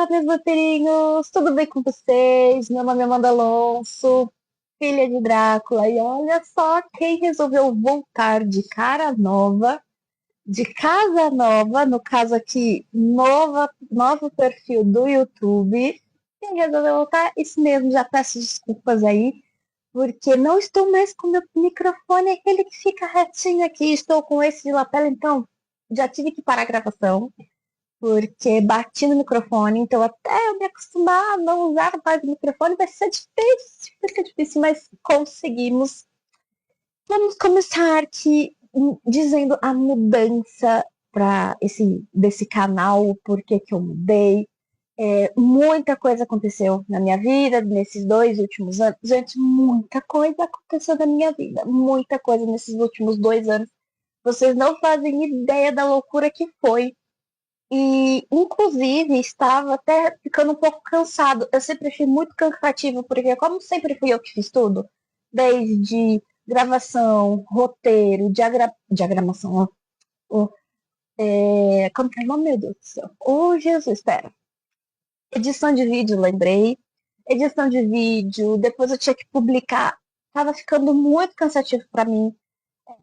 Olá, meus vampirinhos! Tudo bem com vocês? Meu nome é Amanda Alonso, filha de Drácula. E olha só quem resolveu voltar de cara nova, de casa nova, no caso aqui, novo perfil do YouTube. Quem resolveu voltar? Isso mesmo, já peço desculpas aí, porque não estou mais com meu microfone, aquele que fica retinho aqui. Estou com esse de lapela, então já tive que parar a gravação porque bati no microfone, então até eu me acostumar a não usar mais o microfone vai ser difícil, mas conseguimos. Vamos começar aqui dizendo a mudança para desse canal, o porquê que eu mudei. Muita coisa aconteceu na minha vida nesses 2 últimos anos. Gente, muita coisa aconteceu na minha vida. Muita coisa nesses últimos 2 anos. Vocês não fazem ideia da loucura que foi. E, inclusive, estava até ficando um pouco cansado. Eu sempre achei muito cansativo, porque como sempre fui eu que fiz tudo, desde gravação, roteiro, diagramação, como que é o nome, meu Deus do céu? Oh, Jesus, espera. Edição de vídeo, lembrei. Edição de vídeo, depois eu tinha que publicar. Tava ficando muito cansativo para mim.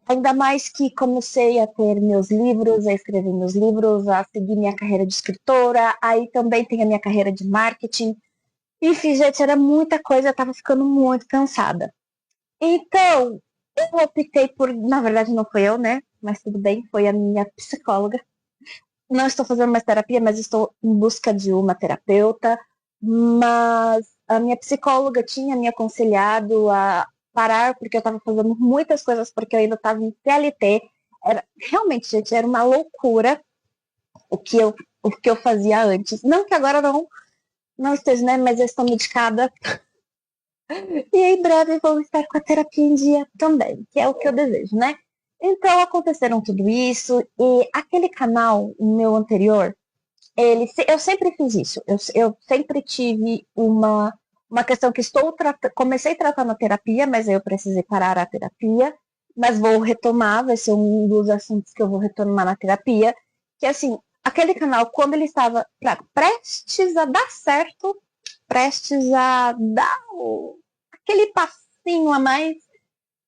Ainda mais que comecei a ter meus livros, a escrever meus livros, a seguir minha carreira de escritora, aí também tem a minha carreira de marketing. Enfim, gente, era muita coisa, eu tava ficando muito cansada. Então, eu optei por, na verdade não foi eu, né? Mas tudo bem, foi a minha psicóloga. Não estou fazendo mais terapia, mas estou em busca de uma terapeuta. Mas a minha psicóloga tinha me aconselhado a parar, porque eu estava fazendo muitas coisas, porque eu ainda estava em CLT. Realmente, gente, era uma loucura o que eu fazia antes. Não que agora não esteja, né? Mas eu estou medicada. E em breve vou estar com a terapia em dia também, que é o que eu desejo, né? Então aconteceram tudo isso, e aquele canal, o meu anterior, eu sempre fiz isso. Eu sempre tive uma questão que comecei tratando a terapia, mas aí eu precisei parar a terapia, mas vou retomar, vai ser um dos assuntos que eu vou retomar na terapia, que assim, aquele canal, quando ele estava prestes a dar certo, prestes a dar aquele passinho a mais,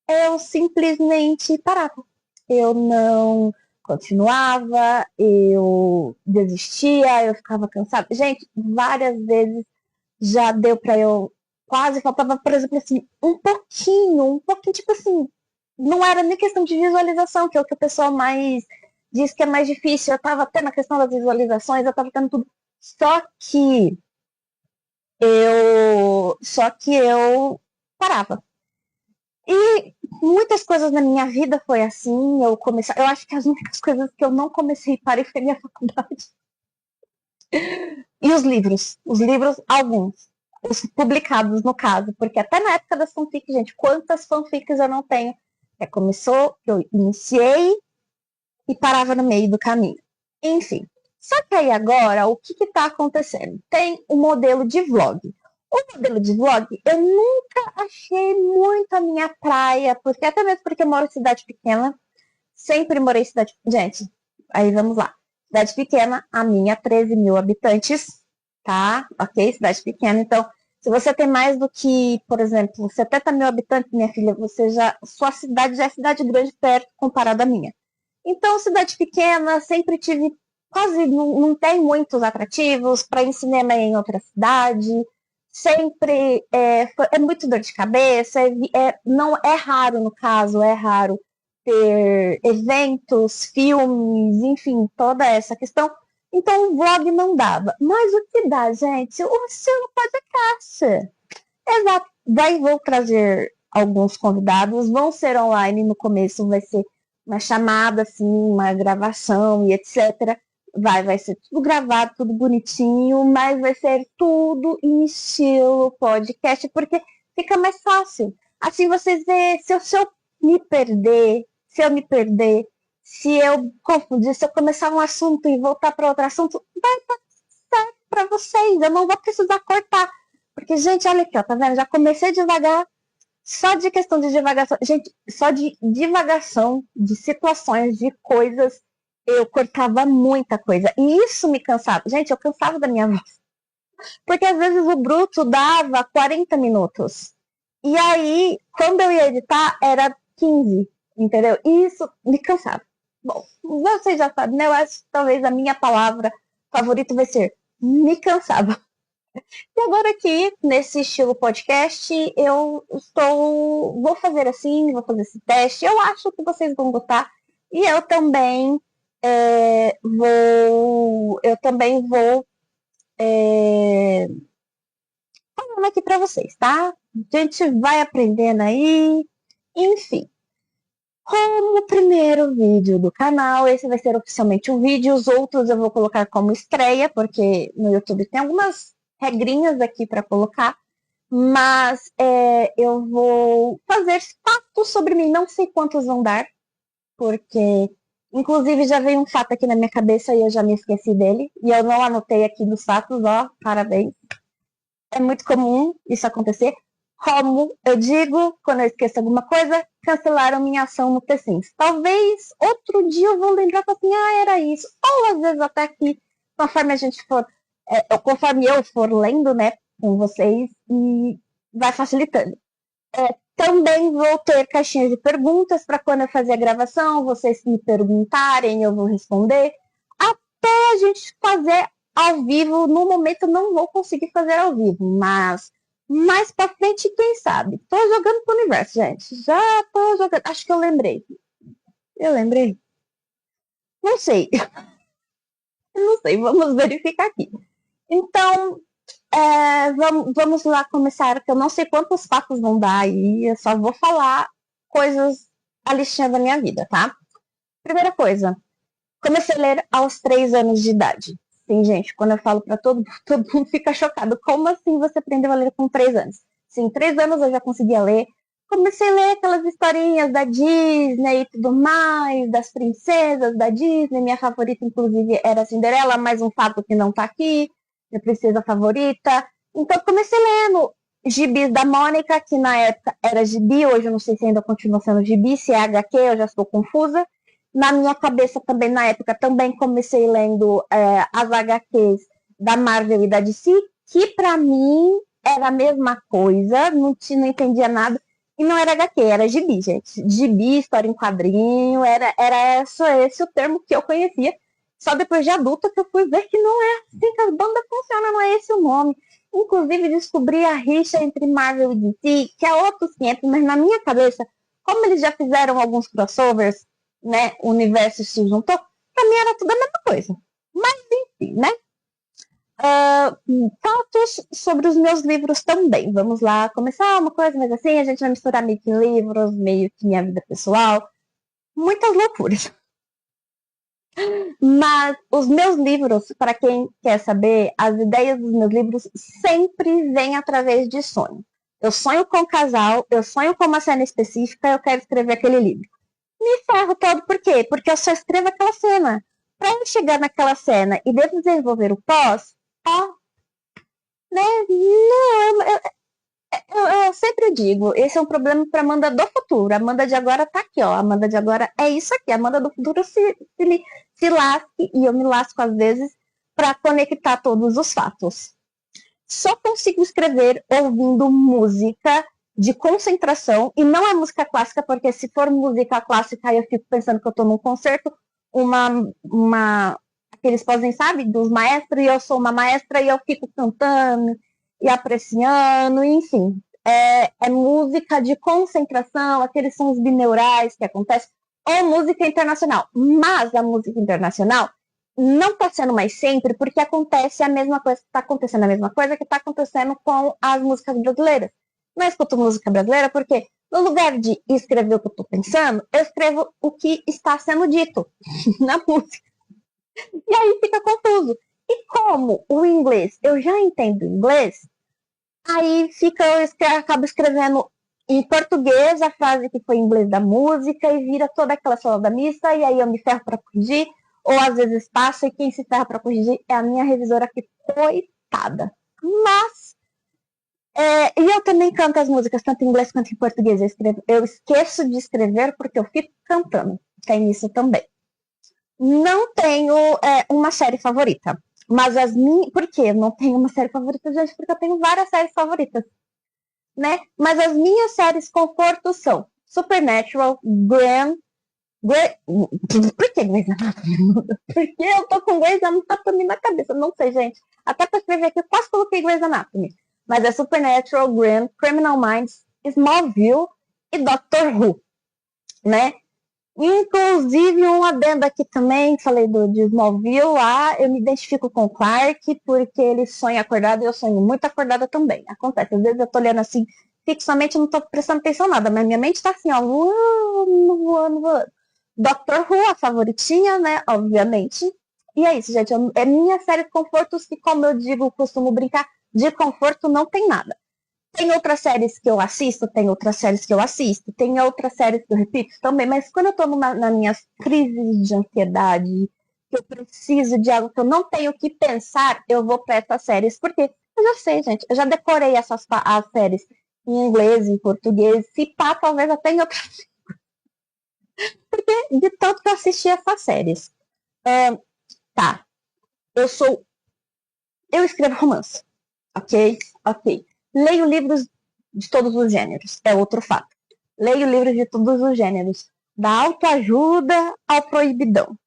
eu simplesmente parava. Eu não continuava, eu desistia, eu ficava cansada. Gente, várias vezes já deu pra eu. Quase faltava, por exemplo, assim, um pouquinho, tipo assim, não era nem questão de visualização, que é o que o pessoal mais diz que é mais difícil. Eu tava até na questão das visualizações, eu tava tendo tudo. Só que eu parava. E muitas coisas na minha vida foi assim. Eu acho que as únicas coisas que eu não comecei e parei foi minha faculdade. E os livros, alguns, os publicados no caso, porque até na época das fanfics, gente, quantas fanfics eu não tenho? Começou, eu iniciei e parava no meio do caminho. Enfim, só que aí agora, o que está acontecendo? Tem um modelo de vlog. O modelo de vlog, eu nunca achei muito a minha praia, porque até mesmo porque eu moro em cidade pequena, sempre morei em cidade... Gente, aí vamos lá. Cidade pequena, a minha, 13 mil habitantes, tá? Ok? Cidade pequena, então, se você tem mais do que, por exemplo, 70 mil habitantes, minha filha, sua cidade já é cidade grande perto comparada à minha. Então, cidade pequena, sempre tive, quase não tem muitos atrativos, para ir cinema em outra cidade, sempre é muito dor de cabeça, não é raro no caso, é raro ter eventos, filmes, enfim, toda essa questão. Então o vlog não dava. Mas o que dá, gente? O seu podcast. Exato. Daí vou trazer alguns convidados, vão ser online no começo, vai ser uma chamada, assim, uma gravação e etc. Vai ser tudo gravado, tudo bonitinho, mas vai ser tudo em estilo podcast, porque fica mais fácil. Assim vocês vê, se eu me perder, se eu confundir, se eu começar um assunto e voltar para outro assunto, vai estar certo para vocês, eu não vou precisar cortar. Porque, gente, olha aqui, ó, tá vendo? Já comecei devagar, só de questão de divagação. Gente, só de divagação, de situações, de coisas, eu cortava muita coisa. E isso me cansava. Gente, eu cansava da minha voz. Porque às vezes o bruto dava 40 minutos. E aí, quando eu ia editar, era 15, entendeu? E isso me cansava. Bom, vocês já sabem, né? Eu acho que talvez a minha palavra favorita vai ser me cansava. E agora aqui, nesse estilo podcast, vou fazer assim, vou fazer esse teste. Eu acho que vocês vão gostar. E eu também vou falando aqui para vocês, tá? A gente vai aprendendo aí. Enfim, como primeiro vídeo do canal, esse vai ser oficialmente um vídeo. Os outros eu vou colocar como estreia, porque no YouTube tem algumas regrinhas aqui para colocar. Mas eu vou fazer fatos sobre mim. Não sei quantos vão dar, porque inclusive já veio um fato aqui na minha cabeça e eu já me esqueci dele. E eu não anotei aqui nos fatos, ó, parabéns. É muito comum isso acontecer. Como eu digo, quando eu esqueço alguma coisa, cancelaram minha ação no T-Sims. Talvez outro dia eu vou lembrar assim, era isso. Ou às vezes até que, conforme a gente for, conforme eu for lendo, né, com vocês, e vai facilitando. Também vou ter caixinhas de perguntas para quando eu fazer a gravação, vocês me perguntarem, eu vou responder. Até a gente fazer ao vivo, no momento eu não vou conseguir fazer ao vivo, mas mais pra frente, quem sabe? Tô jogando pro universo, gente. Já tô jogando. Acho que eu lembrei. Eu lembrei? Não sei. Não sei, vamos verificar aqui. Então, vamos lá começar, que eu não sei quantos fatos vão dar aí, eu só vou falar coisas, a listinha da minha vida, tá? Primeira coisa, comecei a ler aos 3 anos de idade. Sim, gente, quando eu falo pra todo mundo fica chocado. Como assim você aprendeu a ler com 3 anos? Sim, 3 anos eu já conseguia ler. Comecei a ler aquelas historinhas da Disney e tudo mais, das princesas da Disney. Minha favorita, inclusive, era a Cinderela, mais um fato que não tá aqui. Minha princesa favorita. Então, comecei lendo gibis da Mônica, que na época era gibi, hoje eu não sei se ainda continua sendo gibi, se é HQ, eu já estou confusa. Na minha cabeça também, na época, também comecei lendo as HQs da Marvel e da DC, que pra mim era a mesma coisa, não entendia nada. E não era HQ, era gibi, gente. Gibi, história em quadrinho, era esse o termo que eu conhecia. Só depois de adulta que eu fui ver que não é assim que as bandas funcionam, não é esse o nome. Inclusive, descobri a rixa entre Marvel e DC, que é outros 500, mas na minha cabeça, como eles já fizeram alguns crossovers, né, o universo se juntou, pra mim era tudo a mesma coisa. Mas, enfim, né? Fatos sobre os meus livros também. Vamos lá começar uma coisa, mas assim, a gente vai misturar meio que livros, meio que minha vida pessoal. Muitas loucuras. Mas os meus livros, para quem quer saber, as ideias dos meus livros sempre vêm através de sonho. Eu sonho com um casal, eu sonho com uma cena específica, eu quero escrever aquele livro. Me ferro todo, por quê? Porque eu só escrevo aquela cena. Para eu chegar naquela cena e desenvolver o pós, né? Não, eu sempre digo, esse é um problema para Amanda do futuro. A Amanda de agora tá aqui, ó. A Amanda de agora é isso aqui. A Amanda do futuro se lasque, e eu me lasco às vezes, para conectar todos os fatos. Só consigo escrever ouvindo música de concentração, e não é música clássica, porque se for música clássica, eu fico pensando que eu tô num concerto, que eles fazem, sabe, dos maestros, e eu sou uma maestra, e eu fico cantando e apreciando, enfim. É música de concentração, aqueles sons bineurais que acontecem, ou música internacional. Mas a música internacional não está sendo mais sempre, porque acontece a mesma coisa, está acontecendo a mesma coisa que está acontecendo com as músicas brasileiras. Não escuto música brasileira porque, no lugar de escrever o que eu estou pensando, eu escrevo o que está sendo dito na música. E aí fica confuso. E como o inglês, eu já entendo inglês, aí eu acabo escrevendo em português a frase que foi em inglês da música e vira toda aquela salada mista, e aí eu me ferro para corrigir, ou às vezes passa e quem se ferra para corrigir é a minha revisora aqui, coitada. Mas, e eu também canto as músicas tanto em inglês quanto em português. Eu esqueço de escrever porque eu fico cantando. Tem isso também. Não tenho uma série favorita. Mas as minhas. Por quê? Eu não tenho uma série favorita, gente, porque eu tenho várias séries favoritas, né? Mas as minhas séries conforto são Supernatural, Por que Grey's Anatomy? Porque eu tô com Grey's Anatomy na cabeça, não sei, gente. Até pra escrever aqui, eu quase coloquei Grey's Anatomy. Mas é Supernatural, Graham, Criminal Minds, Smallville e Doctor Who, né? Inclusive, um adendo aqui também, falei de Smallville lá, eu me identifico com o Clark, porque ele sonha acordado e eu sonho muito acordada também. Acontece, às vezes eu tô olhando assim, fixamente, eu não tô prestando atenção em nada, mas minha mente tá assim, ó, voando, voando, voando. Doctor Who, a favoritinha, né, obviamente. E é isso, gente, é minha série de confortos que, como eu digo, costumo brincar, de conforto não tem nada. Tem outras séries que eu assisto, tem outras séries que eu assisto, tem outras séries que eu repito também, mas quando eu tô nas minhas crises de ansiedade, que eu preciso de algo que eu não tenho que pensar, eu vou para essas séries, porque eu já sei, gente, eu já decorei as séries em inglês, em português, se pá, talvez até em outras, porque de tanto que eu assisti essas séries. Tá, eu escrevo romance, ok? Ok. Leio livros de todos os gêneros, é outro fato. Leio livros de todos os gêneros, da autoajuda ao proibidão.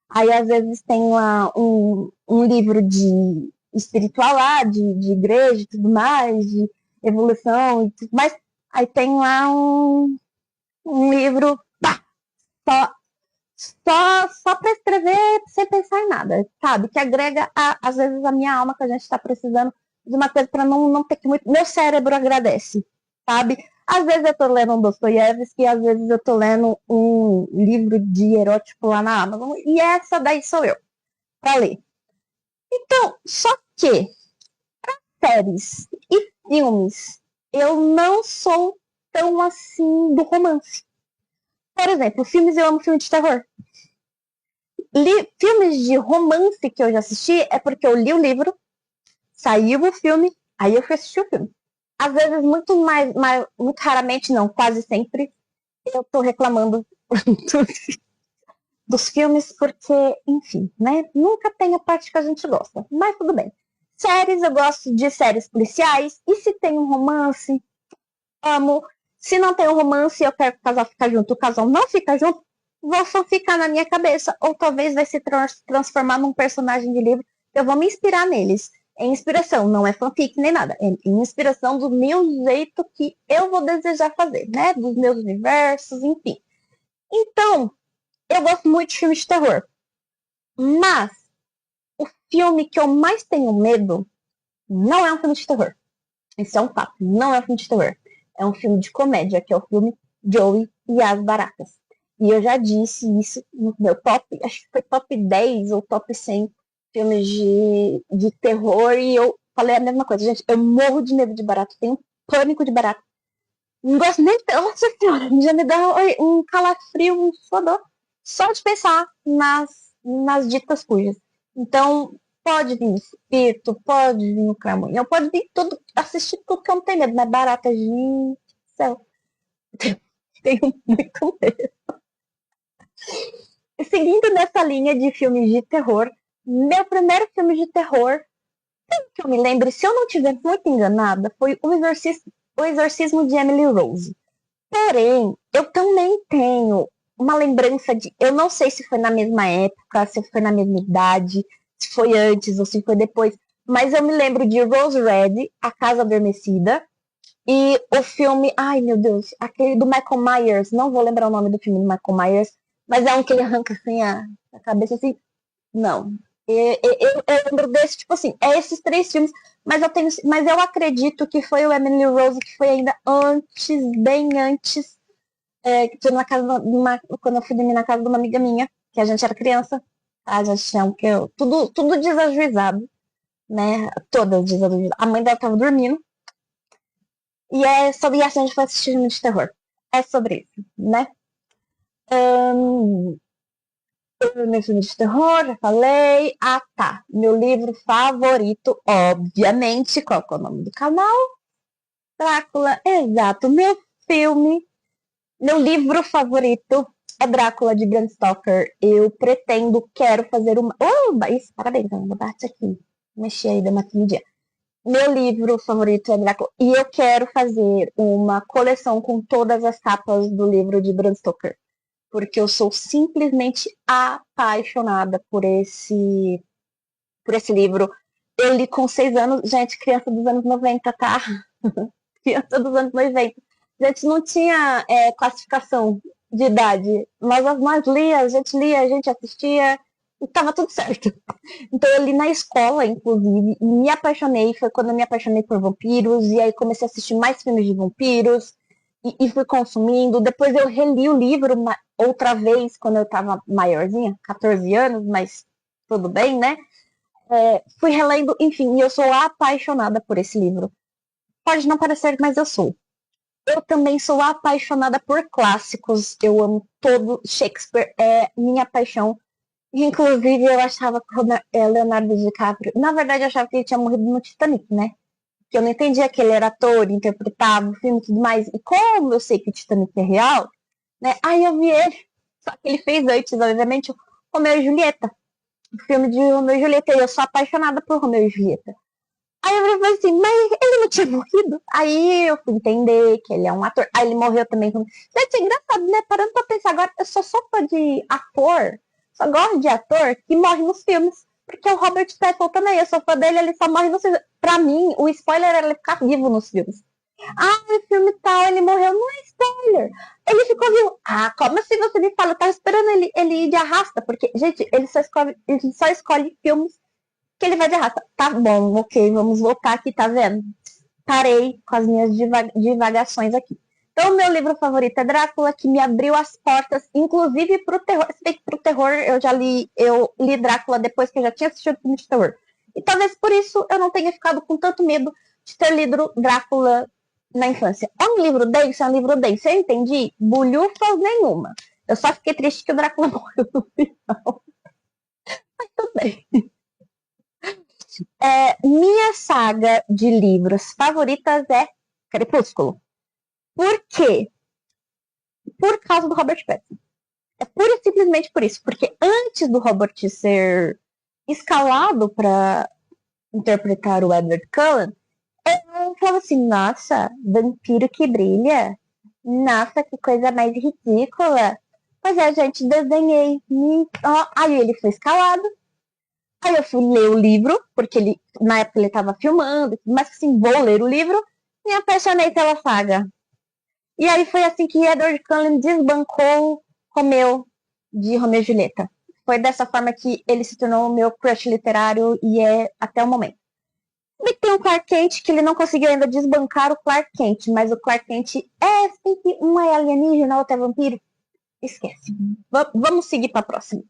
Aí, às vezes, tem lá um livro de espiritual lá, de igreja e tudo mais, de evolução e tudo mais. Aí tem lá um livro, pá, só, só para escrever sem pensar em nada, sabe? Que agrega, às vezes, a minha alma que a gente está precisando de uma coisa para não ter que muito. Meu cérebro agradece, sabe? Às vezes eu tô lendo um Dostoiévski, às vezes eu tô lendo um livro de erótico lá na Amazon, e essa daí sou eu, para ler. Então, só que séries e filmes, eu não sou tão assim do romance. Por exemplo, filmes, eu amo filme de terror. Filmes de romance que eu já assisti é porque eu li o livro, saiu o filme, aí eu fui assistir o filme. Às vezes, muito raramente, não, quase sempre, eu tô reclamando dos filmes porque, enfim, né? Nunca tem a parte que a gente gosta, mas tudo bem. Séries, eu gosto de séries policiais, e se tem um romance, amo. Se não tem um romance e eu quero que o casal fique junto, o casal não fica junto, vou só ficar na minha cabeça, ou talvez vai se transformar num personagem de livro, eu vou me inspirar neles. É inspiração, não é fanfic nem nada. É inspiração do meu jeito que eu vou desejar fazer, né? Dos meus universos, enfim. Então, eu gosto muito de filmes de terror. Mas o filme que eu mais tenho medo não é um filme de terror. Isso é um fato, não é um filme de terror. É um filme de comédia, que é o filme Joey e as Baratas. E eu já disse isso no meu top, acho que foi top 10 ou top 100 filmes de terror, e eu falei a mesma coisa. Gente, eu morro de medo de barata, tenho pânico de barata. Não gosto nem. Nossa senhora, já me dá um calafrio, um fodor, só de pensar nas ditas cujas. Então, pode vir espírito, pode vir o cramunhão, pode vir tudo, assistir tudo que eu não tenho medo, mas barata, gente do céu, tenho muito medo. E seguindo nessa linha de filmes de terror, meu primeiro filme de terror, que eu me lembro, se eu não estiver muito enganada, foi o Exorcismo de Emily Rose. Porém, eu também tenho uma lembrança de. Eu não sei se foi na mesma época, se foi na mesma idade, se foi antes ou se foi depois, mas eu me lembro de Rose Red, A Casa Adormecida, e o filme. Ai, meu Deus, aquele do Michael Myers, não vou lembrar o nome do filme do Michael Myers, mas é um que ele arranca assim a cabeça assim. Não. Eu lembro desse, tipo assim, é esses três filmes, mas eu acredito que foi o Emily Rose que foi ainda antes, bem antes, na casa quando eu fui dormir na casa de uma amiga minha, que a gente era criança, a gente tinha tudo desajuizado, né? Todas desajuizadas. A mãe dela tava dormindo, e é sobre isso a gente foi assistir filme de terror. É sobre isso, né? Meu filme de terror, já falei. Ah, tá. Meu livro favorito, obviamente. Qual que é o nome do canal? Drácula, exato. Meu livro favorito é Drácula de Bram Stoker. Eu quero fazer uma. Oh, isso, parabéns, Ana, bate aqui. Mexi aí, deu uma dia. Meu livro favorito é Drácula. E eu quero fazer uma coleção com todas as capas do livro de Bram Stoker. Porque eu sou simplesmente apaixonada por esse livro. Eu li com 6 anos, gente, criança dos anos 90, tá? Criança dos anos 90. A gente não tinha classificação de idade, mas nós a gente assistia e tava tudo certo. Então eu li na escola, inclusive, e me apaixonei. Foi quando eu me apaixonei por vampiros, e aí comecei a assistir mais filmes de vampiros, e fui consumindo. Depois eu reli o livro outra vez, quando eu tava maiorzinha, 14 anos, mas tudo bem, né? Fui relendo, enfim, e eu sou apaixonada por esse livro. Pode não parecer, mas eu sou. Eu também sou apaixonada por clássicos. Eu amo todo Shakespeare, é minha paixão. Inclusive, eu achava que o Leonardo DiCaprio... Na verdade, eu achava que ele tinha morrido no Titanic, né? Que eu não entendia que ele era ator, interpretava o filme e tudo mais. E como eu sei que o Titanic é real, né? Aí eu vi ele. Só que ele fez antes, obviamente, o Romeu e Julieta. O filme de Romeu e Julieta. E eu sou apaixonada por Romeu e Julieta. Aí eu falei assim, mas ele não tinha morrido? Aí eu fui entender que ele é um ator. Aí ele morreu também. Gente, é engraçado, né? Parando pra pensar agora, eu sou só fã de ator, só gosto de ator que morre nos filmes. Porque o Robert Pattinson também, eu sou fã dele, ele só morre nos filmes. Pra mim, o spoiler era ele ficar vivo nos filmes. Ah, o filme tal, ele morreu, não é spoiler. Ele ficou vivo. Ah, como assim você me fala? Eu tava esperando ele ir de arrasta, porque, gente, ele só escolhe filmes que ele vai de arrasta. Tá bom, ok, vamos voltar aqui, tá vendo? Parei com as minhas divagações aqui. Então, meu livro favorito é Drácula, que me abriu as portas, inclusive pro terror. Se bem que pro terror eu li Drácula depois que eu já tinha assistido o filme de terror. E talvez por isso eu não tenha ficado com tanto medo de ter lido Drácula na infância. É um livro denso, é um livro denso. Eu entendi? Bulhufas nenhuma. Eu só fiquei triste que o Drácula morreu no final. Mas tudo bem. Minha saga de livros favoritas é Crepúsculo. Por quê? Por causa do Robert Pattinson. É pura e simplesmente por isso. Porque antes do Robert ser escalado para interpretar o Edward Cullen, eu falava assim, nossa, vampiro que brilha. Nossa, que coisa mais ridícula. Pois é, gente, desenhei. Aí ele foi escalado. Aí eu fui ler o livro, porque na época ele estava filmando, mas assim, vou ler o livro, me apaixonei pela saga. E aí foi assim que Edward Cullen desbancou Romeu, de Romeu e Julieta. Foi dessa forma que ele se tornou o meu crush literário e é até o momento. E tem o Clark Kent, que ele não conseguiu ainda desbancar o Clark Kent, mas o Clark Kent é sempre um é alienígena, outro é vampiro. Esquece. Vamos seguir para a próxima.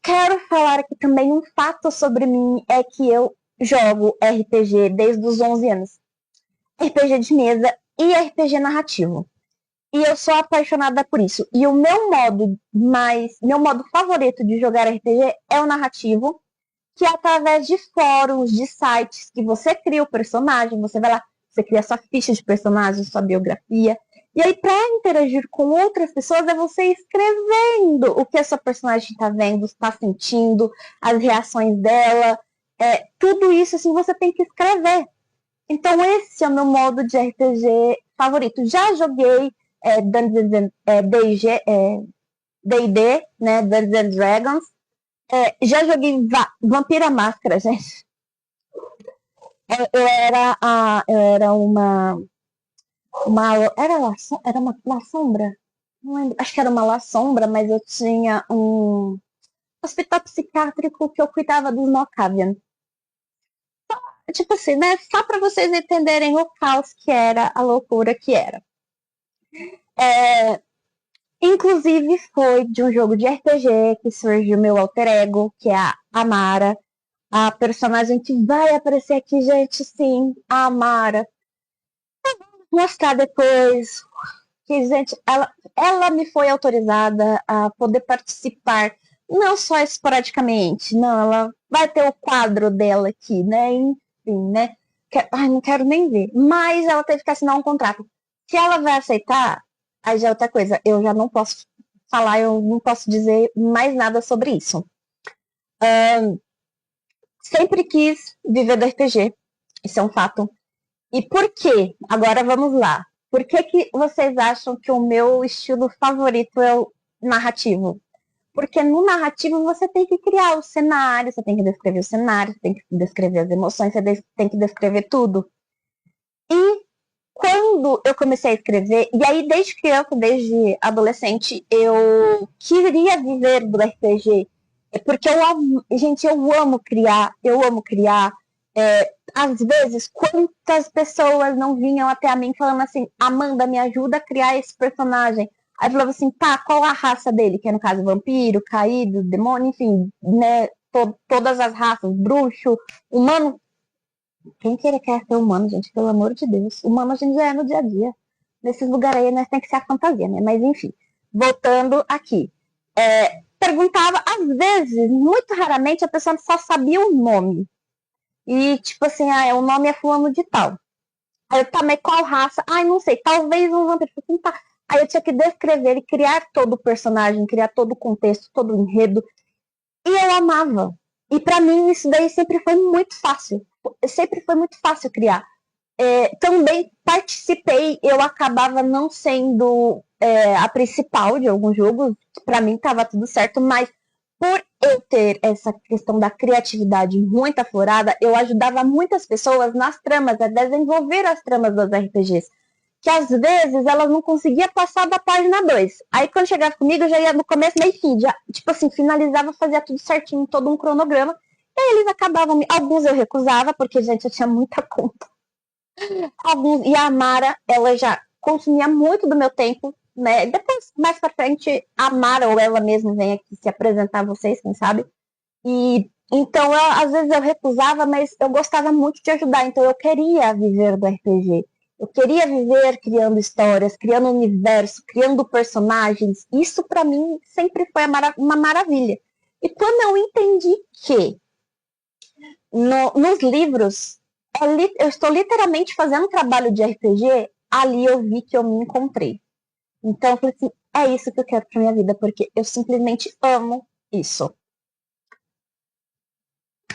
Quero falar aqui também um fato sobre mim, é que eu jogo RPG desde os 11 anos. RPG de mesa e RPG narrativo. E eu sou apaixonada por isso. E o meu modo favorito de jogar RPG é o narrativo, que é através de fóruns, de sites, que você cria o personagem, você vai lá, você cria sua ficha de personagem, sua biografia. E aí, para interagir com outras pessoas, é você escrevendo o que a sua personagem está vendo, está sentindo, as reações dela. Tudo isso, assim, você tem que escrever. Então, esse é o meu modo de RPG favorito. Já joguei D&D, né, Dungeons and Dragons. Já joguei Vampira Máscara, gente. Eu era uma era uma La Sombra? Não lembro. Acho que era uma La Sombra, mas eu tinha um hospital psiquiátrico que eu cuidava dos Malkavian. Tipo assim, né? Só para vocês entenderem o caos que era, a loucura que era. Inclusive foi de um jogo de RPG que surgiu meu alter ego, que é a Amara. A personagem que vai aparecer aqui, gente, sim, a Amara. Vou mostrar depois que, gente, ela me foi autorizada a poder participar, não só esporadicamente, não, ela vai ter o quadro dela aqui, né? Enfim, né? Não quero nem ver. Mas ela teve que assinar um contrato. Se ela vai aceitar, Aí já é outra coisa, eu já não posso falar, eu não posso dizer mais nada sobre isso. Sempre quis viver do RPG, isso é um fato. E por quê? Agora vamos lá. Por que vocês acham que o meu estilo favorito é o narrativo? Porque no narrativo você tem que criar o cenário, você tem que descrever o cenário, você tem que descrever as emoções, você tem que descrever tudo. E quando eu comecei a escrever, e aí desde criança, desde adolescente, eu queria viver do RPG. Porque eu amo, gente, eu amo criar. Às vezes, quantas pessoas não vinham até a mim falando assim, Amanda, me ajuda a criar esse personagem. Aí eu falava assim, tá, qual a raça dele? Que é no caso vampiro, caído, demônio, enfim, né? Todas as raças, bruxo, humano. Quem quer ser humano, gente, pelo amor de Deus. Humano a gente já é no dia a dia. Nesses lugares aí, nós tem que ser a fantasia, né? Mas enfim, voltando aqui. Perguntava, às vezes, muito raramente, a pessoa só sabia o nome. E, tipo assim, o nome é fulano de tal. Aí eu, tá, mas qual raça? Ai, não sei, talvez um vampiro. Assim, tá. Aí eu tinha que descrever e criar todo o personagem, criar todo o contexto, todo o enredo. E eu amava. E para mim isso daí sempre foi muito fácil. Sempre foi muito fácil criar. Também participei, eu acabava não sendo a principal de alguns jogos, para mim estava tudo certo, mas por eu ter essa questão da criatividade muito aflorada, eu ajudava muitas pessoas nas tramas, a desenvolver as tramas dos RPGs. Que às vezes elas não conseguiam passar da página 2. Aí quando chegava comigo, eu já ia no começo, meio fim, já, tipo assim, finalizava, fazia tudo certinho, todo um cronograma. E aí eles acabavam, alguns eu recusava, porque, gente, eu tinha muita conta. E a Mara, ela já consumia muito do meu tempo, né? Depois, mais pra frente, a Mara ou ela mesma vem aqui se apresentar a vocês, quem sabe. E então, às vezes eu recusava, mas eu gostava muito de ajudar. Então, eu queria viver do RPG. Eu queria viver criando histórias, criando universo, criando personagens. Isso, para mim, sempre foi uma maravilha. E quando eu entendi que nos livros eu estou literalmente fazendo um trabalho de RPG, ali eu vi que eu me encontrei. Então, eu falei assim, é isso que eu quero pra minha vida, porque eu simplesmente amo isso.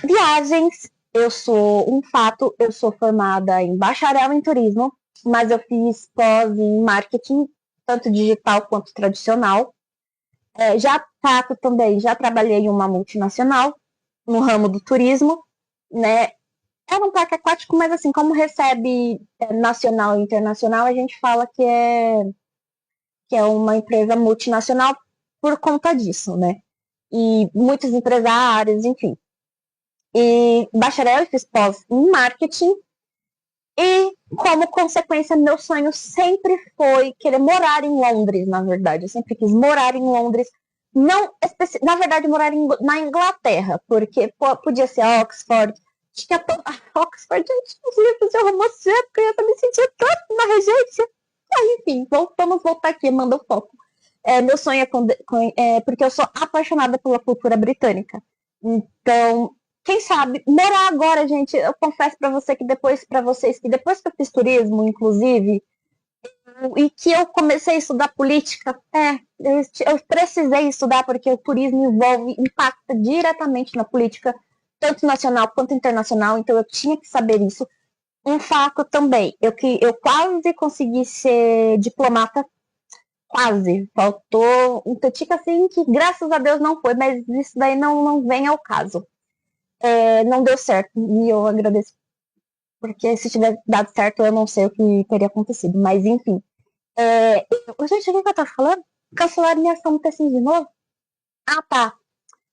Viagens, eu sou um fato, eu sou formada em bacharel em turismo, mas eu fiz pós em marketing, tanto digital quanto tradicional. Já fato também, já trabalhei em uma multinacional, no ramo do turismo, né? Era um parque aquático, mas assim, como recebe nacional e internacional, a gente fala que é uma empresa multinacional por conta disso, né? E muitos empresários, enfim. E bacharel, eu fiz pós em marketing. E, como consequência, meu sonho sempre foi querer morar em Londres, na verdade. Eu sempre quis morar em Londres. Não, na verdade, morar na Inglaterra, porque podia ser Oxford. Tinha Oxford, gente, os livros de romance, eu também sentia tanto na regência. Enfim, vamos voltar aqui, manda o foco. Meu sonho porque eu sou apaixonada pela cultura britânica. Então, quem sabe, morar agora, gente, eu confesso para você que depois que depois que eu fiz turismo, inclusive, e que eu comecei a estudar política, eu precisei estudar porque o turismo impacta diretamente na política, tanto nacional quanto internacional, então eu tinha que saber isso. Um fato também, eu quase consegui ser diplomata, quase, faltou um tetica assim que graças a Deus não foi, mas isso daí não vem ao caso. Não deu certo e eu agradeço, porque se tivesse dado certo eu não sei o que teria acontecido, mas enfim. Gente, o que eu tava falando? Cancelaram minha ação no TCI de novo? Ah, tá.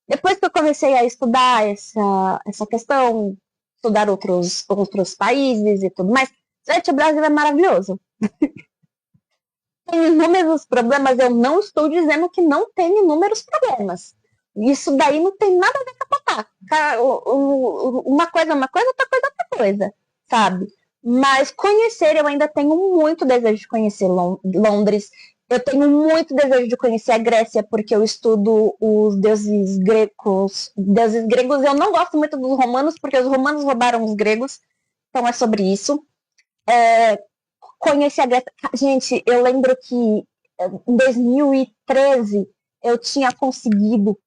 Depois que eu comecei a estudar essa questão, estudar outros países e tudo mais, gente, o Brasil é maravilhoso. Tem inúmeros problemas, eu não estou dizendo que não tem inúmeros problemas. Isso daí não tem nada a ver com a patata. Uma coisa é uma coisa, outra coisa é outra coisa, sabe? Mas conhecer, eu ainda tenho muito desejo de conhecer Londres. Eu tenho muito desejo de conhecer a Grécia, porque eu estudo os deuses gregos. Deuses gregos, eu não gosto muito dos romanos, porque os romanos roubaram os gregos. Então é sobre isso. Conheci a Grécia. Gente, eu lembro que em 2013 eu tinha conseguido.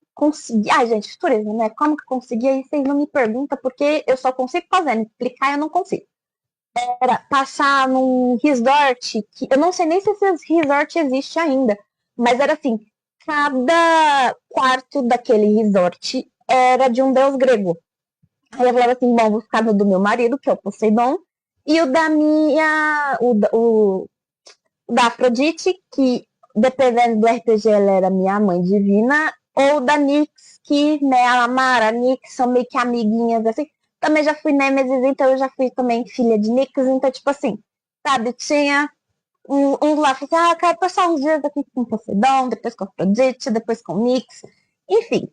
Ai, gente, turismo, né? Como que eu consegui? Aí vocês não me perguntam, porque eu só consigo fazendo. Explicar eu não consigo. Era passar num resort, que eu não sei nem se esse resort existe ainda, mas era assim, cada quarto daquele resort era de um deus grego. Aí eu falava assim, bom, vou ficar no do meu marido, que é o Poseidon, e o da minha, o da Afrodite, que dependendo do RPG ela era minha mãe divina, ou da Nyx, que, né, a Mara, a Nyx são meio que amiguinhas, assim. Também já fui Nêmesis, então eu já fui também filha de Nyx, então, tipo assim, sabe, tinha uns lá, assim, ah, quero passar uns dias aqui com Poseidon, depois com Afrodite, depois com Nyx, enfim,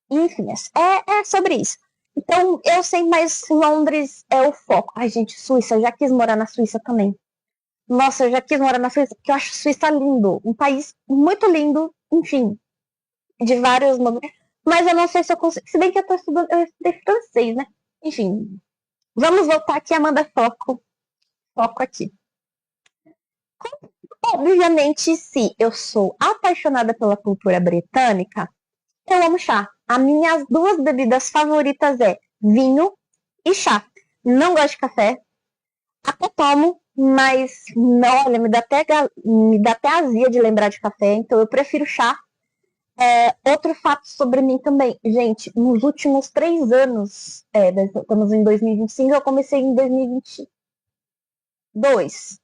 enfim, é sobre isso. Então, eu sei, mas Londres é o foco. Ai, gente, Suíça, eu já quis morar na Suíça também. Nossa, eu já quis morar na Suíça, porque eu acho a Suíça lindo. Um país muito lindo, enfim, de vários momentos. Mas eu não sei se eu consigo. Se bem que eu tô estudando, eu estudei francês, né? Enfim, vamos voltar aqui, Amanda, foco. Foco aqui. Obviamente, se eu sou apaixonada pela cultura britânica, eu amo chá. As minhas duas bebidas favoritas é vinho e chá. Não gosto de café, até tomo, mas não, olha, me dá até azia de lembrar de café, então eu prefiro chá. Outro fato sobre mim também, gente, nos últimos 3 anos, estamos em 2025, eu comecei em 2022.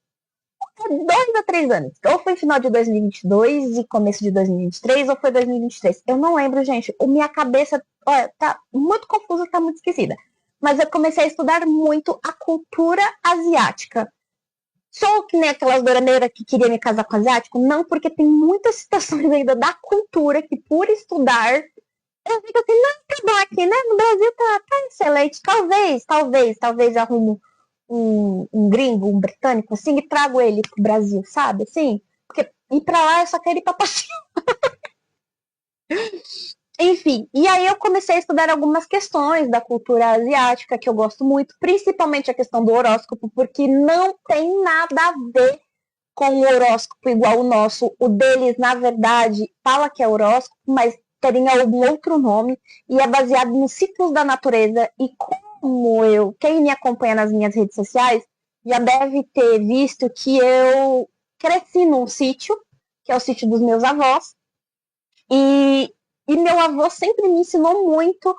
2 a 3 anos. Ou foi final de 2022 e começo de 2023, ou foi 2023. Eu não lembro, gente. Minha cabeça tá muito confusa, tá muito esquecida. Mas eu comecei a estudar muito a cultura asiática. Sou que nem aquelas dorameiras que queria me casar com asiático? Não, porque tem muitas situações ainda da cultura que, por estudar, eu fico assim, não, tá bom aqui, né? No Brasil tá excelente. Talvez arrumo um gringo, um britânico, assim, e trago ele pro Brasil, sabe? Assim, porque ir pra lá eu só quero ir pra passear. Enfim, e aí eu comecei a estudar algumas questões da cultura asiática que eu gosto muito, principalmente a questão do horóscopo, porque não tem nada a ver com o horóscopo igual o nosso. O deles, na verdade, fala que é horóscopo, mas teria algum outro nome, e é baseado nos ciclos da natureza. E como quem me acompanha nas minhas redes sociais, já deve ter visto que eu cresci num sítio, que é o sítio dos meus avós, e meu avô sempre me ensinou muito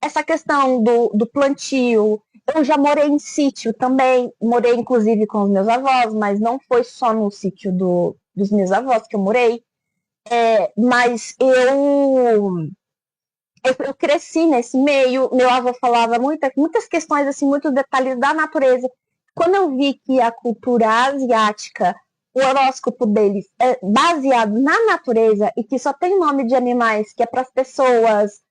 essa questão do plantio. Eu já morei em sítio também, morei inclusive com os meus avós, mas não foi só no sítio dos meus avós que eu morei. Mas eu cresci nesse meio, meu avô falava muitas questões, assim, muitos detalhes da natureza. Quando eu vi que a cultura asiática, o horóscopo deles é baseado na natureza e que só tem nome de animais que é para as pessoas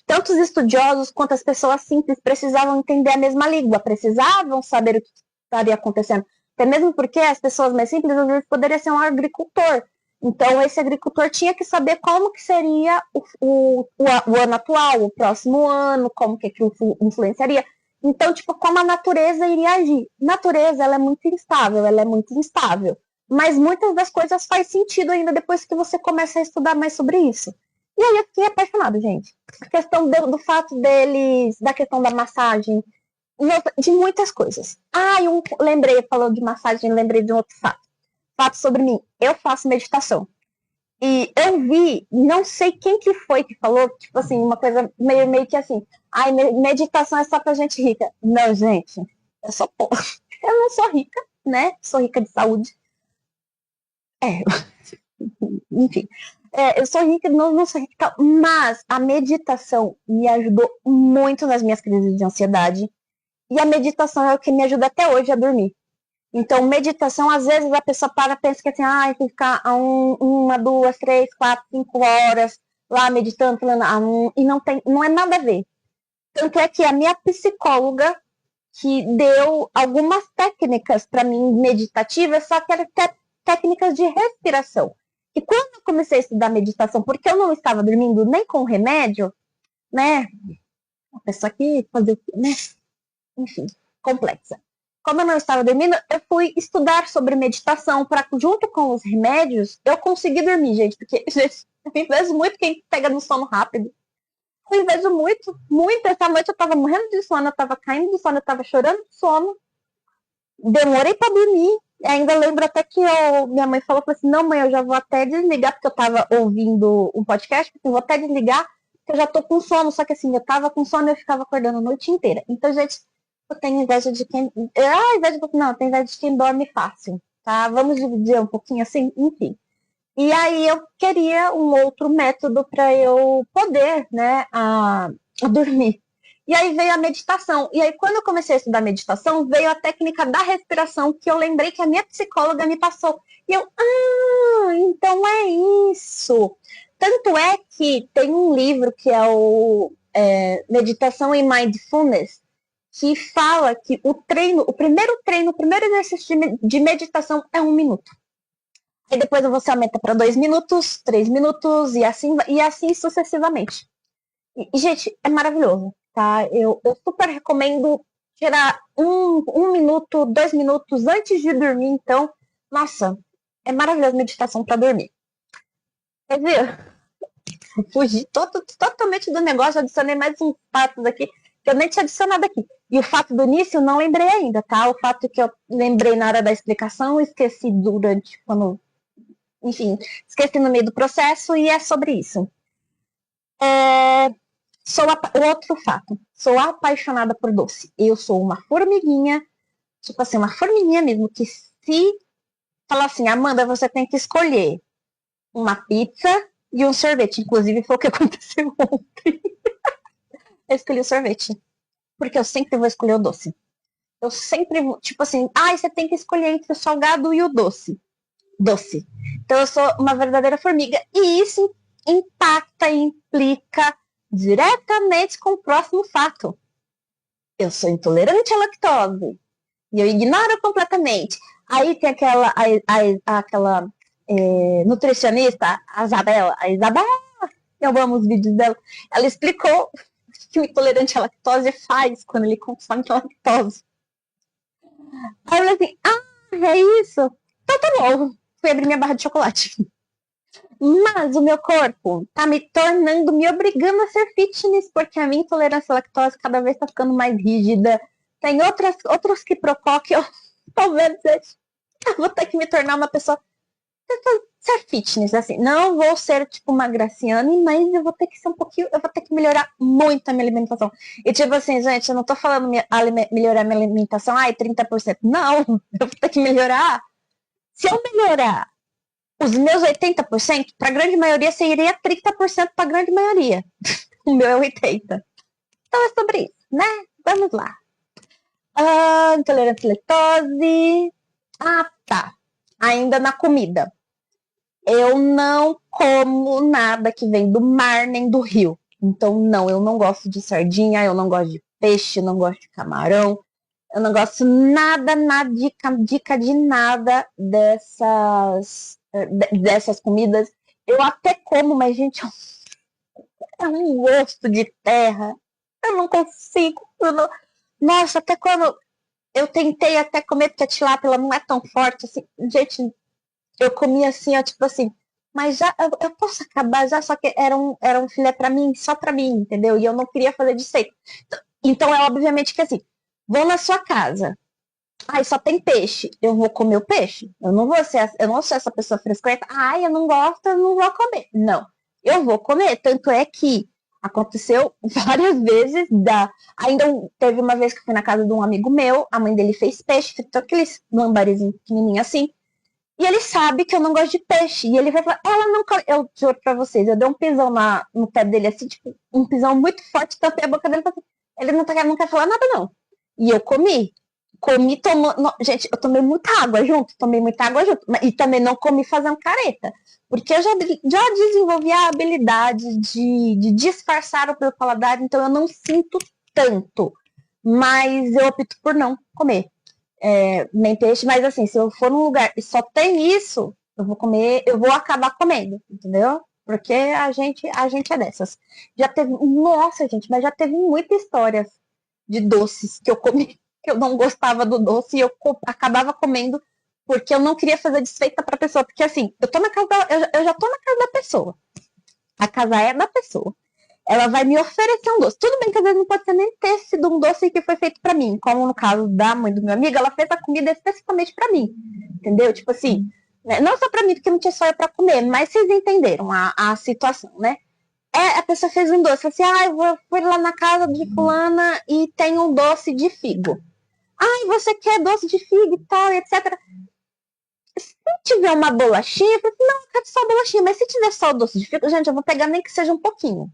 tanto os estudiosos quanto as pessoas simples precisavam entender a mesma língua, precisavam saber o que estaria acontecendo. Até mesmo porque as pessoas mais simples, às vezes, poderiam ser um agricultor. Então, esse agricultor tinha que saber como que seria o ano atual, o próximo ano, como que aquilo influenciaria. Então, tipo, como a natureza iria agir. Natureza, ela é muito instável, ela é muito instável. Mas muitas das coisas faz sentido ainda depois que você começa a estudar mais sobre isso. E aí eu fiquei apaixonada, gente. A questão do fato deles, da questão da massagem, de muitas coisas. Lembrei, falou de massagem, lembrei de um outro fato. Fato sobre mim. Eu faço meditação. E eu vi, não sei quem que foi que falou, tipo assim, uma coisa meio que assim, meditação é só pra gente rica. Não, gente, eu sou pobre. Eu não sou rica, né? Sou rica de saúde. Enfim. Eu sou rica, não sou rica, mas a meditação me ajudou muito nas minhas crises de ansiedade. E a meditação é o que me ajuda até hoje a dormir. Então, meditação, às vezes a pessoa pensa que assim, tem que ficar 1, 2, 3, 4, 5 horas lá meditando, falando, e não é nada a ver. Tanto é que a minha psicóloga que deu algumas técnicas para mim meditativas, só que eram técnicas de respiração. E quando eu comecei a estudar meditação, porque eu não estava dormindo nem com remédio, né? A pessoa que fazer, né? Enfim, complexa. como eu não estava dormindo, eu fui estudar sobre meditação para, junto com os remédios, eu conseguir dormir, gente. Porque, gente, eu invejo muito quem pega no sono rápido. Eu invejo muito, muito. Essa noite eu tava morrendo de sono, eu tava caindo de sono, eu tava chorando de sono. Demorei para dormir. Ainda lembro até que minha mãe falou assim, não, mãe, eu já vou até desligar, porque eu tava ouvindo um podcast, eu vou até desligar, porque eu já tô com sono. Só que assim, eu tava com sono e eu ficava acordando a noite inteira. Então, gente, eu tenho inveja de quem... Não, eu tenho inveja de quem dorme fácil, tá? Vamos dividir um pouquinho assim, enfim. E aí eu queria um outro método para eu poder, né, a dormir. E aí veio a meditação. E aí quando eu comecei a estudar meditação, veio a técnica da respiração, que eu lembrei que a minha psicóloga me passou. E eu, então é isso. Tanto é que tem um livro que é o Meditação e Mindfulness, que fala que o primeiro exercício de meditação é 1 minuto. Aí depois você aumenta para 2 minutos, 3 minutos e assim sucessivamente. E, gente, é maravilhoso, tá? Eu super recomendo tirar 1 minuto, 2 minutos antes de dormir. Então, nossa, é maravilhosa meditação para dormir. Quer dizer, fugi totalmente do negócio, adicionei mais uns fatos aqui que eu nem tinha adicionado aqui. E o fato do início eu não lembrei ainda, tá? O fato que eu lembrei na hora da explicação, esqueci durante quando... Enfim, esqueci no meio do processo e é sobre isso. O outro fato, sou apaixonada por doce. Eu sou uma formiguinha, tipo assim, uma formiguinha mesmo, que se falar assim, Amanda, você tem que escolher uma pizza e um sorvete. Inclusive foi o que aconteceu ontem. Eu escolhi o sorvete. Porque eu sempre vou escolher o doce. Eu sempre vou, tipo assim, você tem que escolher entre o salgado e o doce. Doce. Então eu sou uma verdadeira formiga. E isso impacta e implica diretamente com o próximo fato. Eu sou intolerante à lactose. E eu ignoro completamente. Aí tem aquela nutricionista, a Isabela, eu amo os vídeos dela. Ela explicou o que o intolerante à lactose faz quando ele consome lactose. Aí eu falei assim, é isso? Então tá bom. Fui abrir minha barra de chocolate. Mas o meu corpo tá me obrigando a ser fitness, porque a minha intolerância à lactose cada vez tá ficando mais rígida. Tem outros que que eu tô vendo, eu vou ter que me tornar uma pessoa ser fitness, assim. Não vou ser tipo uma Graciane, mas eu vou ter que ser um pouquinho, eu vou ter que melhorar muito a minha alimentação. E tipo assim, gente, eu não tô falando melhorar minha alimentação, 30%. Não, eu vou ter que melhorar. Se eu melhorar os meus 80%, para a grande maioria, seria 30% para a grande maioria. O meu é 80%. Então é sobre isso, né? Vamos lá. Intolerância à lactose. Tá. Ainda na comida. Eu não como nada que vem do mar nem do rio. Então, não, eu não gosto de sardinha, eu não gosto de peixe, eu não gosto de camarão. Eu não gosto nada de nada dessas comidas. Eu até como, mas, gente, é um gosto de terra. Eu não consigo. Nossa, até quando eu tentei até comer, porque a tilápia ela não é tão forte assim. Gente, eu comi assim, tipo assim, mas já eu posso acabar já, só que era um filé para mim, só para mim, entendeu? E eu não queria fazer de seco. Então é obviamente que assim, vou na sua casa. Só tem peixe. Eu vou comer o peixe. Eu não sou essa pessoa frescurenta. Eu não gosto, eu não vou comer. Não. Eu vou comer. Tanto é que aconteceu várias vezes. Ainda teve uma vez que eu fui na casa de um amigo meu, a mãe dele fez peixe, fez aqueles lambarizinhos pequenininhos assim. E ele sabe que eu não gosto de peixe. E ele vai falar, ela não come. Eu juro pra vocês, eu dei um pisão no pé dele, assim, tipo, um pisão muito forte, tampei a boca dele. Ele não quer falar nada, não. E eu comi. Gente, eu tomei muita água junto. E também não comi fazendo careta. Porque eu já desenvolvi a habilidade de disfarçar o meu paladar, então eu não sinto tanto. Mas eu opto por não comer. Nem peixe, mas assim, se eu for num lugar e só tem isso, eu vou comer, eu vou acabar comendo, entendeu? Porque a gente é dessas. Nossa, gente, mas já teve muitas histórias de doces que eu comi que eu não gostava do doce e eu acabava comendo porque eu não queria fazer desfeita pra pessoa. Porque assim, eu tô na casa eu já tô na casa da pessoa. A casa é da pessoa. Ela vai me oferecer um doce. Tudo bem que às vezes não pode ser nem ter sido um doce que foi feito pra mim. Como no caso da mãe do meu amigo, ela fez a comida especificamente pra mim. Entendeu? Tipo assim, né? Não só pra mim, porque não tinha só eu pra comer, mas vocês entenderam a situação, né? A pessoa fez um doce, assim, eu fui lá na casa de fulana e tem um doce de figo. Você quer doce de figo e tal, etc. Se tiver uma bolachinha, eu falei, não, eu quero só bolachinha, mas se tiver só o doce de figo, gente, eu vou pegar nem que seja um pouquinho.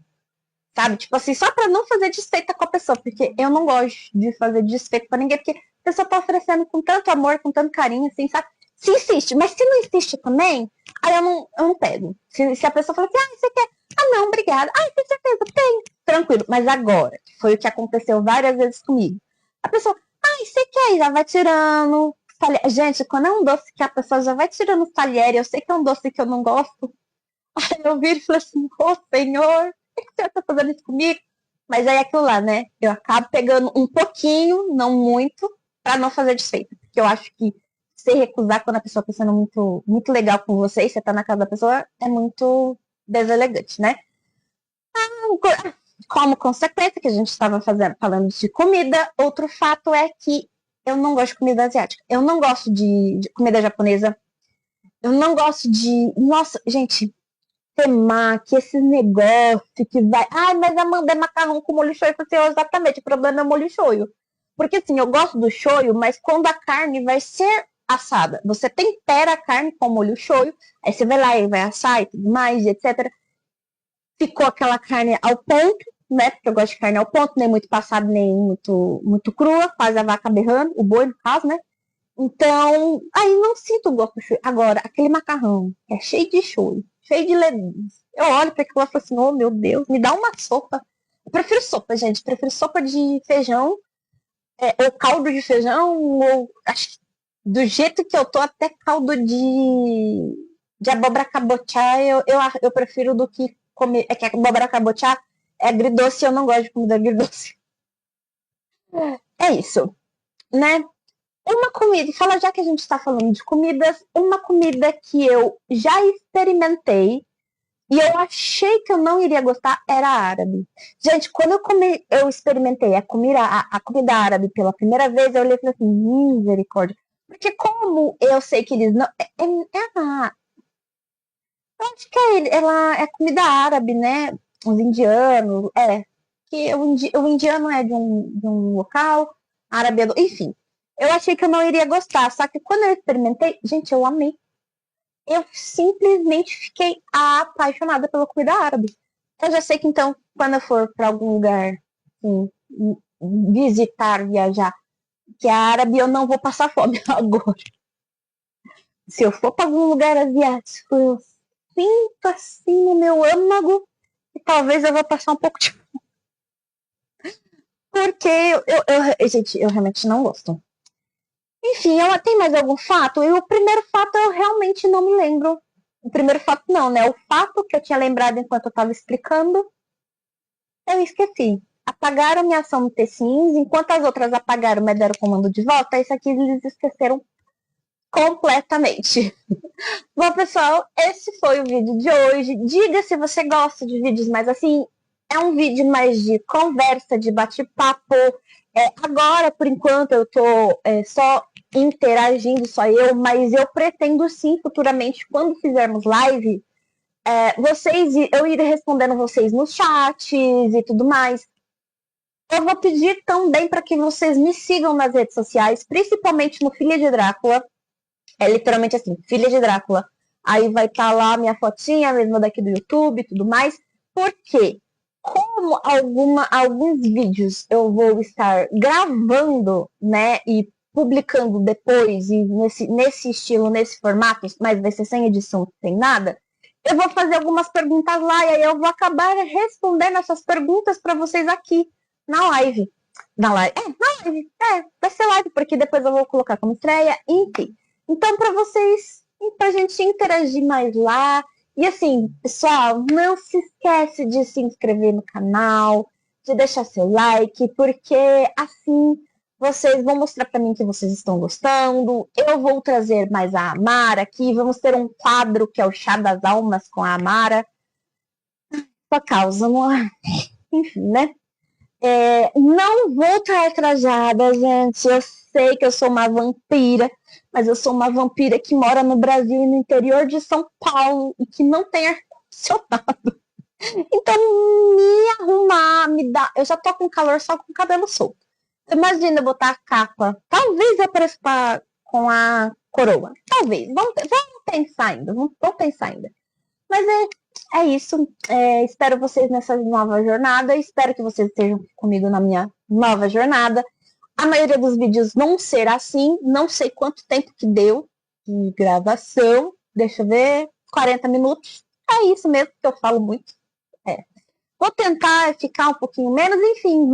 Sabe? Tipo assim, só pra não fazer desfeita com a pessoa, porque eu não gosto de fazer desfeita pra ninguém, porque a pessoa tá oferecendo com tanto amor, com tanto carinho, assim, sabe? Se insiste, mas se não insiste também, aí eu não pego. Se a pessoa fala assim, você quer? Não, obrigada. Tem certeza, tem. Tranquilo. Mas agora, que foi o que aconteceu várias vezes comigo. A pessoa, você quer? Já vai tirando. Gente, quando é um doce que a pessoa já vai tirando o talher, eu sei que é um doce que eu não gosto. Aí eu viro e falo assim, Senhor, por que você tá fazendo isso comigo? Mas aí é aquilo lá, né? Eu acabo pegando um pouquinho, não muito, pra não fazer desfeita. Porque eu acho que se recusar quando a pessoa tá sendo muito, muito legal com você e você tá na casa da pessoa, é muito deselegante, né? Como consequência, que a gente estava falando de comida, outro fato é que eu não gosto de comida asiática. Eu não gosto de comida japonesa. Eu não gosto de. Nossa, gente, temaki, esse negócio que vai. Mas Amanda é macarrão com molho shoyu. Eu falei assim, exatamente, o problema é o molho shoyu. Porque assim, eu gosto do shoyu, mas quando a carne vai ser assada, você tempera a carne com molho shoyu, aí você vai lá e vai assar e tudo mais, etc. Ficou aquela carne ao ponto, né? Porque eu gosto de carne ao ponto, nem muito passada, nem muito crua, quase a vaca berrando, o boi no caso, né? Então, aí não sinto o gosto do shoyu. Agora, aquele macarrão que é cheio de shoyu, cheio de legumes. Eu olho para aquilo e falo assim, oh meu Deus, me dá uma sopa. Eu prefiro sopa, gente. Prefiro sopa de feijão, ou caldo de feijão, ou acho que do jeito que eu tô, até caldo de abóbora cabotiá, eu prefiro do que comer. É que a abóbora cabotiá é agridoce e eu não gosto de comida agridoce. É isso, né? Uma comida, fala já que a gente está falando de comidas, uma comida que eu já experimentei e eu achei que eu não iria gostar era árabe. Gente, quando eu experimentei a comida árabe pela primeira vez, eu olhei e falei assim, misericórdia. Porque como eu sei que eles não. Eu acho que ela é comida árabe, né? Os indianos, que o indiano é de um local, árabe é do, enfim. Eu achei que eu não iria gostar, só que quando eu experimentei, gente, eu amei. Eu simplesmente fiquei apaixonada pela comida árabe. Eu já sei que então, quando eu for para algum lugar, assim, visitar, viajar, que é árabe, eu não vou passar fome agora. Se eu for para algum lugar asiático, eu sinto assim no meu âmago e talvez eu vou passar um pouco de fome. Porque gente, eu realmente não gosto. Enfim, tem mais algum fato? E o primeiro fato eu realmente não me lembro. O primeiro fato não, né? O fato que eu tinha lembrado enquanto eu estava explicando, eu esqueci. Apagaram minha ação no T-Sims, enquanto as outras apagaram, mas deram o comando de volta, isso aqui eles esqueceram completamente. Bom, pessoal, esse foi o vídeo de hoje. Diga se você gosta de vídeos mais assim. É um vídeo mais de conversa, de bate-papo. Agora, por enquanto, eu tô só interagindo, só eu, mas eu pretendo sim, futuramente, quando fizermos live, eu irei respondendo vocês nos chats e tudo mais. Eu vou pedir também para que vocês me sigam nas redes sociais, principalmente no Filha de Drácula. É literalmente assim, Filha de Drácula. Aí vai estar lá minha fotinha, mesmo daqui do YouTube e tudo mais. Porque, como alguns vídeos eu vou estar gravando, né, e publicando depois, e nesse estilo, nesse formato, mas vai ser sem edição, sem nada, eu vou fazer algumas perguntas lá, e aí eu vou acabar respondendo essas perguntas para vocês aqui, na live. Na live? Na live. Vai ser live, porque depois eu vou colocar como estreia, enfim. Então, para vocês, pra gente interagir mais lá. E assim, pessoal, não se esquece de se inscrever no canal, de deixar seu like, porque assim Vocês vão mostrar pra mim que vocês estão gostando. Eu vou trazer mais a Amara aqui. Vamos ter um quadro que é o Chá das Almas com a Amara. Por causa, enfim, né? Não vou estar trajada, gente. Eu sei que eu sou uma vampira, mas eu sou uma vampira que mora no Brasil e no interior de São Paulo e que não tem ar-condicionado. Então, me arrumar, me dar. Eu já tô com calor só com o cabelo solto. Imagina eu botar a capa. Talvez eu apareça com a coroa. Talvez. Vamos pensar ainda. Vamos pensar ainda. Mas é isso. Espero vocês nessa nova jornada. Espero que vocês estejam comigo na minha nova jornada. A maioria dos vídeos vão ser assim. Não sei quanto tempo que deu de gravação. Deixa eu ver. 40 minutos. É isso mesmo que eu falo muito. Vou tentar ficar um pouquinho menos, enfim,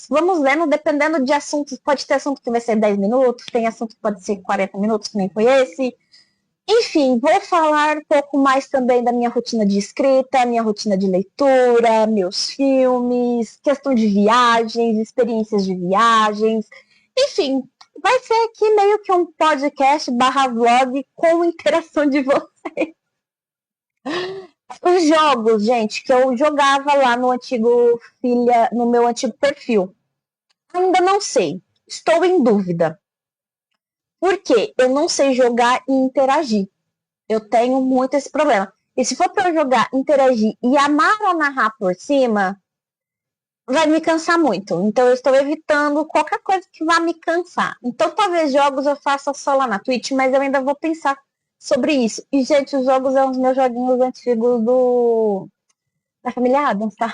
vamos vendo, dependendo de assuntos. Pode ter assunto que vai ser 10 minutos, tem assunto que pode ser 40 minutos, que nem foi esse. Enfim, vou falar um pouco mais também da minha rotina de escrita, minha rotina de leitura, meus filmes, questão de viagens, experiências de viagens. Enfim, vai ser aqui meio que um podcast / vlog com interação de vocês. Os jogos, gente, que eu jogava lá no meu antigo perfil. Ainda não sei. Estou em dúvida. Por quê? Eu não sei jogar e interagir. Eu tenho muito esse problema. E se for para eu jogar, interagir e amar ou narrar por cima, vai me cansar muito. Então eu estou evitando qualquer coisa que vá me cansar. Então talvez jogos eu faça só lá na Twitch, mas eu ainda vou pensar sobre isso. E, gente, os jogos são os meus joguinhos antigos da família Adams, tá?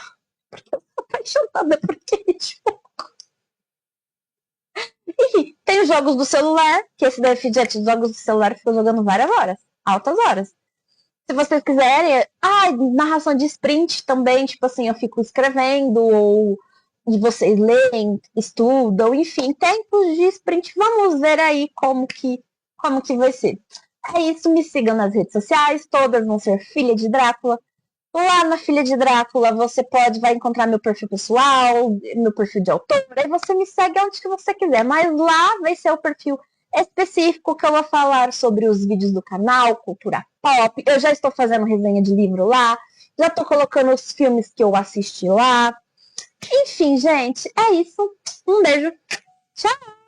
Porque eu sou apaixonada por aquele jogo. E tem os jogos do celular, que esse daí, gente, os jogos do celular ficam jogando várias horas, altas horas. Se vocês quiserem, narração de sprint também, tipo assim, eu fico escrevendo, ou e vocês leem, estudam, enfim, tempos de sprint. Vamos ver aí como que vai ser. É isso, me sigam nas redes sociais, todas vão ser Filha de Drácula. Lá na Filha de Drácula você vai encontrar meu perfil pessoal, meu perfil de autor, aí você me segue onde que você quiser, mas lá vai ser o perfil específico que eu vou falar sobre os vídeos do canal, cultura pop. Eu já estou fazendo resenha de livro lá, já estou colocando os filmes que eu assisti lá. Enfim, gente, é isso. Um beijo. Tchau!